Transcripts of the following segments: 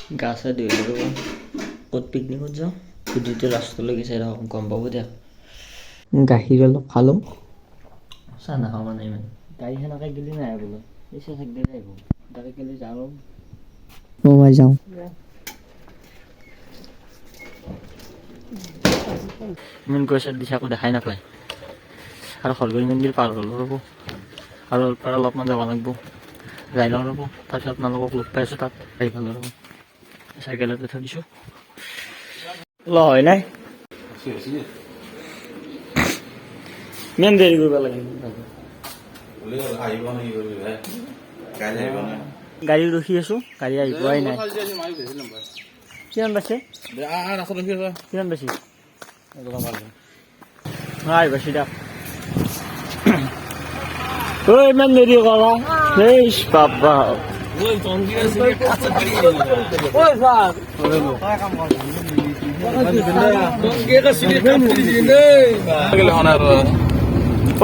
গা চা ধুই আৰু ক'ত পিকনিকত যাওঁ সুধিটো লাষ্টলৈকে চাই থাকক গম পাব দিয়া। গাখীৰ অলপ খালোঁ, চাহ নাখাওঁ মানে ইমান। গাড়ী সেনেকৈ গেলি নাই বোলো, পিছে থাকলে আহিব তাকে গেলি যাওঁ মই যাওঁ। ইমান কৈছে দিছে আকৌ দেখাই নাপায় আৰু সৰগৈ মন্দিৰ পাৰ হ'ল ৰ'ব আৰু অলপমান যাব লাগিব, যাই লওঁ ৰ'ব। তাৰপিছত আপোনালোকক লগ পাই আছোঁ তাত আহি ভাল ৰ'ব। চাইকেলতে থৈ দিছোঁ ল হয় নাই ইমান দেৰি কৰিব লাগে। গাড়ী ৰখি আছোঁ, গাড়ী আহি পোৱাই নাই। কিমান পাইছে কিমান পাইছে আহি পাইছে দিয়ক। ঐ ইমান দেৰি কৰা বাবা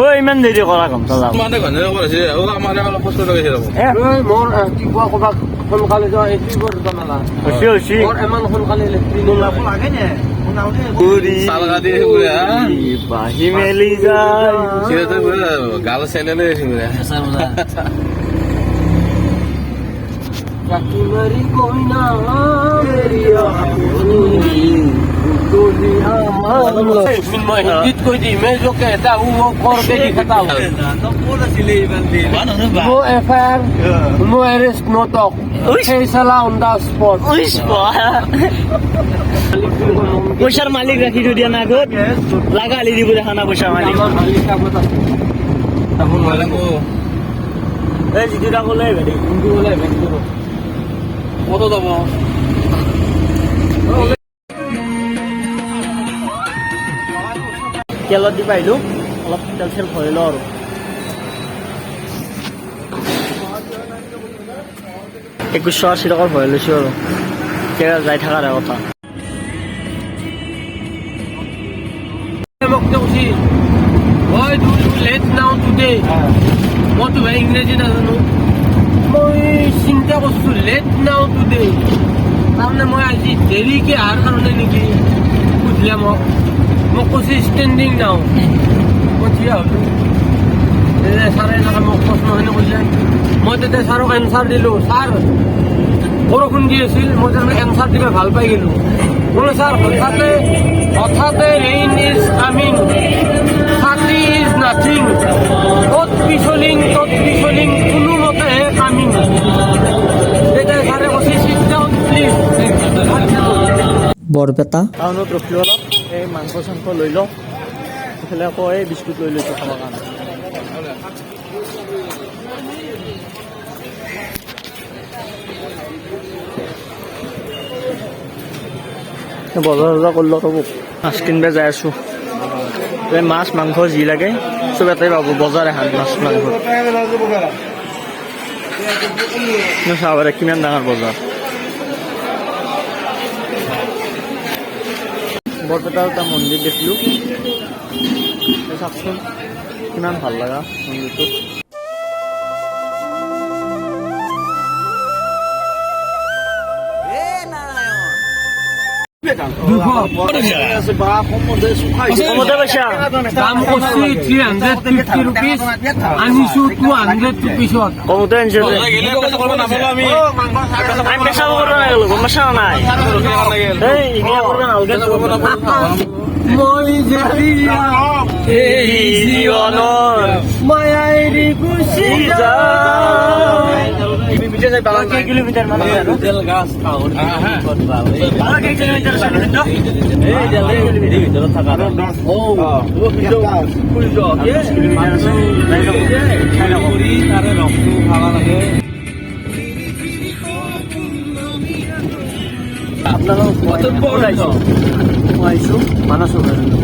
ঐ ইমান দেৰি কৰা কাম চলা মোৰ ৰাতিপুৱা ক'ৰবাত সোনকালে যোৱা ইমান সোনকালে বাহি মেলি যায় গাল চেলে हिंदीत कोई दी मैं जो कहता हूँ वो कर के दिखाता हूँ। No affair, no arrest, no talk. Faisala on the spot. পইচার মালিক রাখি যদি না গো লাগা আলি দিব দেখা না পয়সা মালিক এই জিরা বলে গাড়ি কিন্তু বলে কত দেব তেলত দি পাইলো অলপ তেল চেল ভৰিলো আৰু একৈশ আশী টকাৰ ভৰাই লৈছোঁ আৰু এতিয়া যাই থকাৰ কথা। Why do you late now today? What do I ইংৰাজী নাজানো মই চিন্তা কৰিছোঁ লেট নাও টুডে তাৰমানে মই আজি দেৰিকৈ অহাৰ কাৰণে নেকি সুধিলে মোক কৈছে ষ্টেণ্ডিং নাও মই থিয় হ'লোঁ ছাৰে এনেকৈ মোক প্ৰশ্নখিনি কৈছে মই তেতিয়া ছাৰক এনচাৰ দিলোঁ ছাৰ বৰষুণ দি আছিল মই তাৰমানে এনচাৰ দিব ভাল পাই গ'লোঁ বোলো ছাৰ হঠাতে ৰেইন ইজ কামিং ছাতি ইজ নাথিং তত পিছলিং কোনোমতেহে কামিং তেতিয়া ছাৰে কৈছে চিট ডাউন প্লিজ। বৰপেটা টাউনত ৰখি অলপ এই মাংস চাংস লৈ লওঁ এইফালে আকৌ এই বিস্কুট লৈ লৈছোঁ খাবৰ কাৰণে। বজাৰ কৰিলোঁ ৰ'ব মাছ কিনিব যাই আছোঁ এই মাছ মাংস যি লাগে চব এটাই পাব বজাৰ এখন মাছ মাংস চাব পাৰে কিমান ডাঙৰ বজাৰ। বৰপেটাৰ এটা মন্দিৰ দেখিলোঁ চাওকচোন কিমান ভাল লগা মন্দিৰটো। কিলোমিটাৰ মানে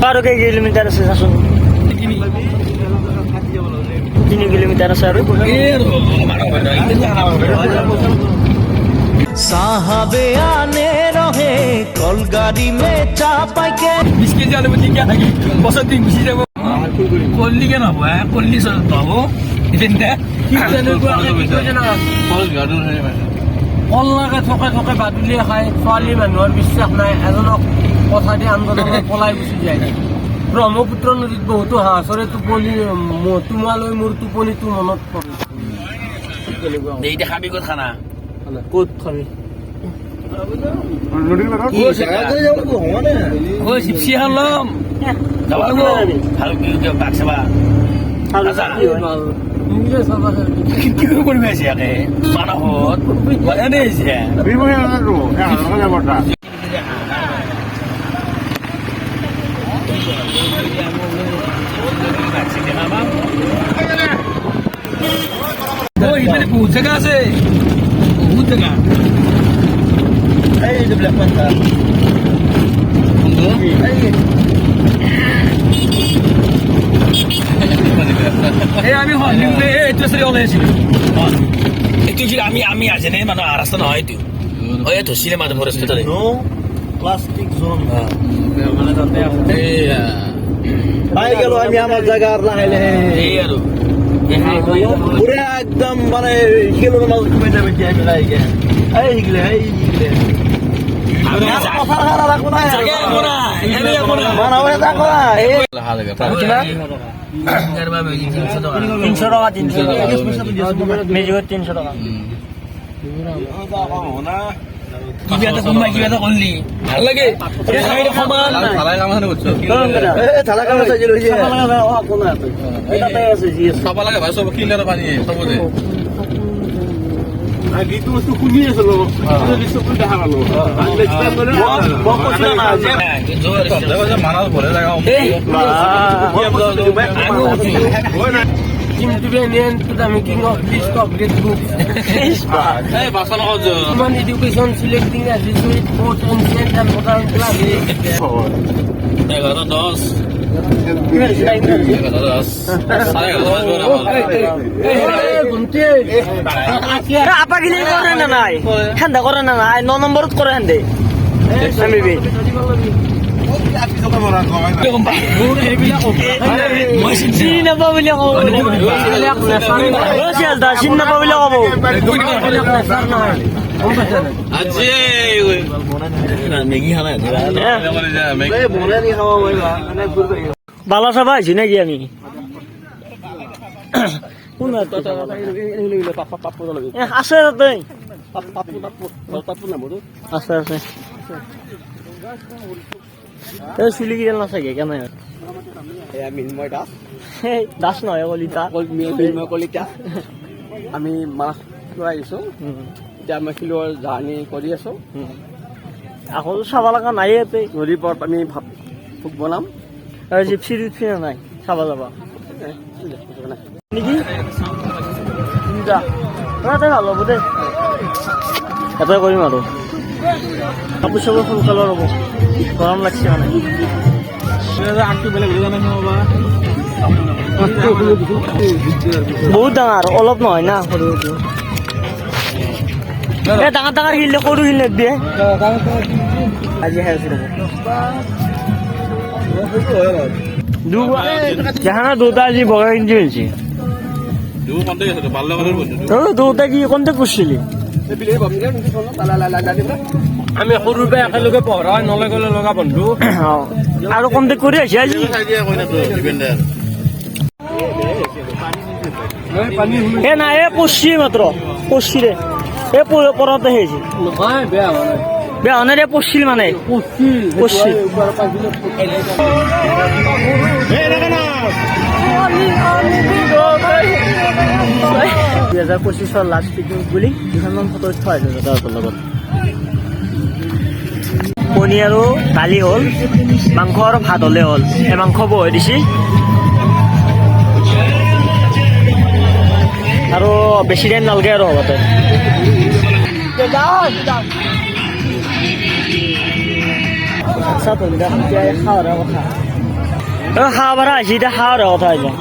আৰু কেই কিলোমিটাৰ আছে চাচোন 3 কিলোমিটাৰ আছে আৰু साहबे आने रहे कलगाड़ी में चापाई के इसके जाने में क्या लगी बस दिन घुसी जाओ कोल्ली के ना हुआ है कोल्ली से तो वो इतने कितने को आगे कितने जना बहुत गाड़ू है কল্লাকে থকে বাদুলিয়ে খায় ছোৱালী মানুহৰ বিশ্বাস নাই এজনক কথা দি আন্দোলনত পলাই গুচি যায় ব্ৰহ্মপুত্ৰ নদীত বহুতো হাঁহচৰে তোমালৈ মোৰ টোপনিটো মনত পৰে এতিয়া খাবি ক'ত খানা ক'ত খাবি চিপচি এখন ল'ম যাব লাগিব ভালকে বাক চাবা নিজে চাবা কি কৰিবি আছে ইয়াকে মানসত এনেই আহিছে ইপিনে বহুত জেগা আছে বহুত জেগা এই যে ব্ল্যাক পান্থার এই আমি এইটো আছিলে ওলাইছিলো এইটো আছিল আমি আজি নাই মানুহ ৰাস্তা নহয় এইটো এইটো চিনেমা ফৰেষ্ট নো প্লাস্টিক জোন মানে তাতে পাই গেল আমি আমাৰ জায়গাৰ লাগাইলে এই আৰু পুরো একদম মানে শিখলো মাছ কমে যাবে কি আমি লাই গে এই শিখলে কথা রাখবো না মানা হয়ে থাকো না এই 300 টাকা মেজিকত 300 টাকা কিবা এটা করলি ভাল লাগে সমান থালা কাম চাইছিল চাব লাগে ভাই চব কিনারে পানী চবতে গীতটো বস্তু শুনি আছিলো দেখা মানাল ভরে জায়গা Team Tiberian to the making of list of great books. Human education selecting as Jesuit, both ancient and modern classes. আপা গিলি করে না নাই ঠান্ডা করে না নাই 9 নম্বরত করে হেন্দে আমি বি চিনি নাপাব বুলি কব চিনি নাপাব বুলি কব মেগি খানা বালা চাবা আহিছি নেকি আমি আছে তাতে আছে আছে এই চুলি কিডাল নাচাগে কেনে দাস নহয় কলিতা কলিতা আমি মাছ লৈ আহিছো এতিয়া আমি শিলৰ জাৰ্ণি কৰি আছো আকৌ চাব লগা নাই ইয়াতে নদীৰ পৰত আমি ভোগ বনাম আৰু জিপচি টিপচি নাই চাব যাবা নেকি তাতে ভাল হ'ব দেই এটাই কৰিম আৰু কাপোৰ চাপোৰ সোনকালে ৰ'ব গৰম লাগছে মানে বহুত ডাঙৰ অলপ নহয় না সৰু ডাঙৰ ডাঙৰ শিলে সৰু শিলে দিয়ে আজি খাই আছো জাহানা দুটা আজি বগা কিনি হৈছে দুটা কি কণ্টেক্ট কৰিছিলি আমি সৰুৰ পৰা একেলগে পঢ়া নলে গলে লগা বন্ধু আৰু কণ্টেক্ট কৰি আহিছে আজি এ নাই এ পচি মাত্ৰ পচিৰে এই পৰতে আহিছে বেয়া হোৱা নাই দে পচিল মানে পচিল 2025 লাষ্ট পিকনিক বুলি দুখনমান ফটো থোৱা হৈছে তাহাঁতৰ লগত কণী আৰু দালি হ'ল মাংস আৰু ভাত হ'লে হ'ল এই মাংস বহাই দিছে আৰু বেছি টাইম নালাগে আৰু হ'বতে খাব পৰা আহিছে এতিয়া খাৱাৰ কথা আহিছে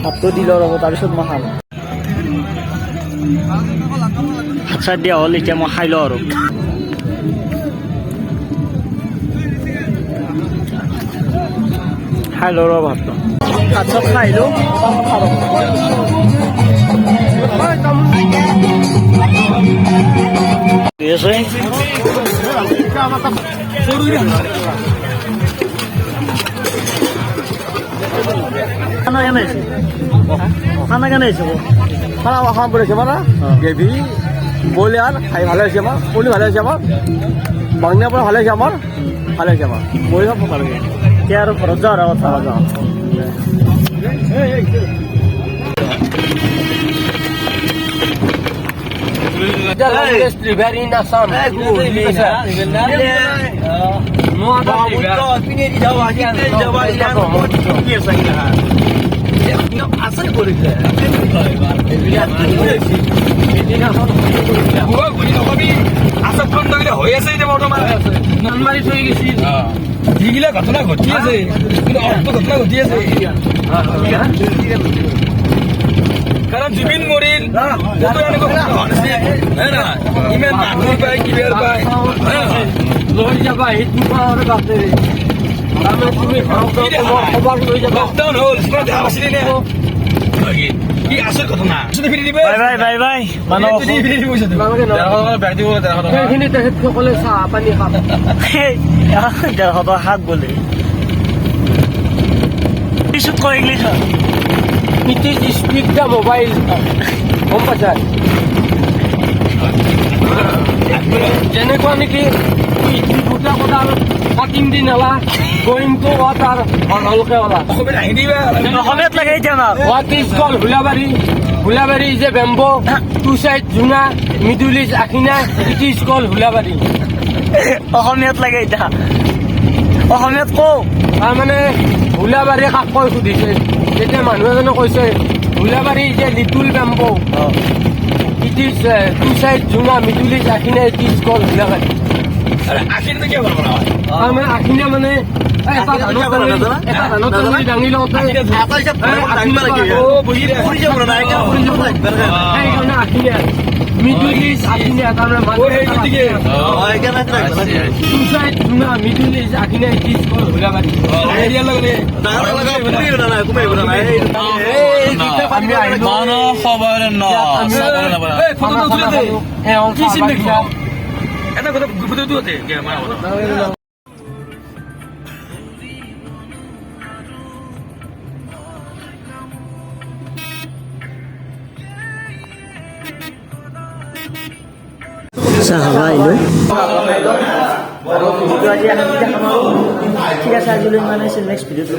ভাতটো দিলোঁ ৰ'ব তাৰপিছত মই খাম ভাত চাত দিয়া হ'ল এতিয়া মই খাই লওঁ আৰু খাই লওঁ ৰ'ব ভাতটো ভাত চাত খাই আহিলোঁ খানা কেন আছে খানা কেন আছে খানা খাওয়া পড়েছে আমার গ্রেভি বলিয়ার খাই ভালো হয়েছে আমার পলি ভালো হয়েছে আমার বাংলা পড়া ভালো হয়েছে আমার ভালো হয়েছে আমার বলি সব ভালো হয়েছে কে আর ঘৰত যাওয়ার কথা The longest river in Assam. No other river. হৈ আছে এতিয়া বৰ্তমান নলবাৰী থৈ গৈছিল। যিগিলা ঘটনা ঘটি আছে কিন্তু অৰ্থ ঘটনা ঘটি আছে কাৰণ জুবিন মৰিল ক'তো এনেকুৱা ঘটনা হোৱা নাছিল হয় না ইমান মানুহ পায় কিবাৰ পায় লৈ যাবা সেইটো আৰু বাপৰে তাৰমানে তুমি খবৰ লৈ যাবা। লকডাউন হ'ল কিমান দেখা পাইছিলি নে কি আচল ঘটনা ফিৰি দিবে বাই বাই বাই মানুহ ফিৰি দিব পইচাটো সেইখিনি তেখেতসকলে চাহ পানী খাব। 150 শাক বোলে পিছত কৈ English It is speak the mobile. গম পাইছা যেনেকুৱা নেকি দুটা কথা কাটিম দি নেলা গোয়িং টু ৱাটাৰ ভালকে ওলা। অসমীয়াত আহি দিবা অসমীয়াত লাগে এতিয়া আমাক What is called Hulabari? Hulabari is a bamboo. Two side Juna, middle is Akina. It is called Hulabari. অসমীয়াত লাগে এতিয়া অসমীয়াত কওঁ তাৰমানে হুলাবাৰী কাক কৈ সুধিছে তেতিয়া মানুহ এজনে কৈছে হুলাবাৰী যে little bamboo it is to চাইড জোঙা মিডুলি আখিনে ইট ইজ কল হুলাবাৰী। আখিৰটো কিয় বনাব হয় তাৰমানে আখিনে মানে এটা ধানৰ তলি দাঙি লওঁতে সেইকাৰণে আখিনে মিডুলি আখিনে তাৰমানে টু চাইড জোঙা মিডুলি আখিনে ইট ইজ কল হুলাবাৰী। এটা কথা গুৰুত্বটো আছে চাহ খাব আহিলোঁ ঠিক আছে আজিলৈ মানে নেক্সট ভিডিঅ'টো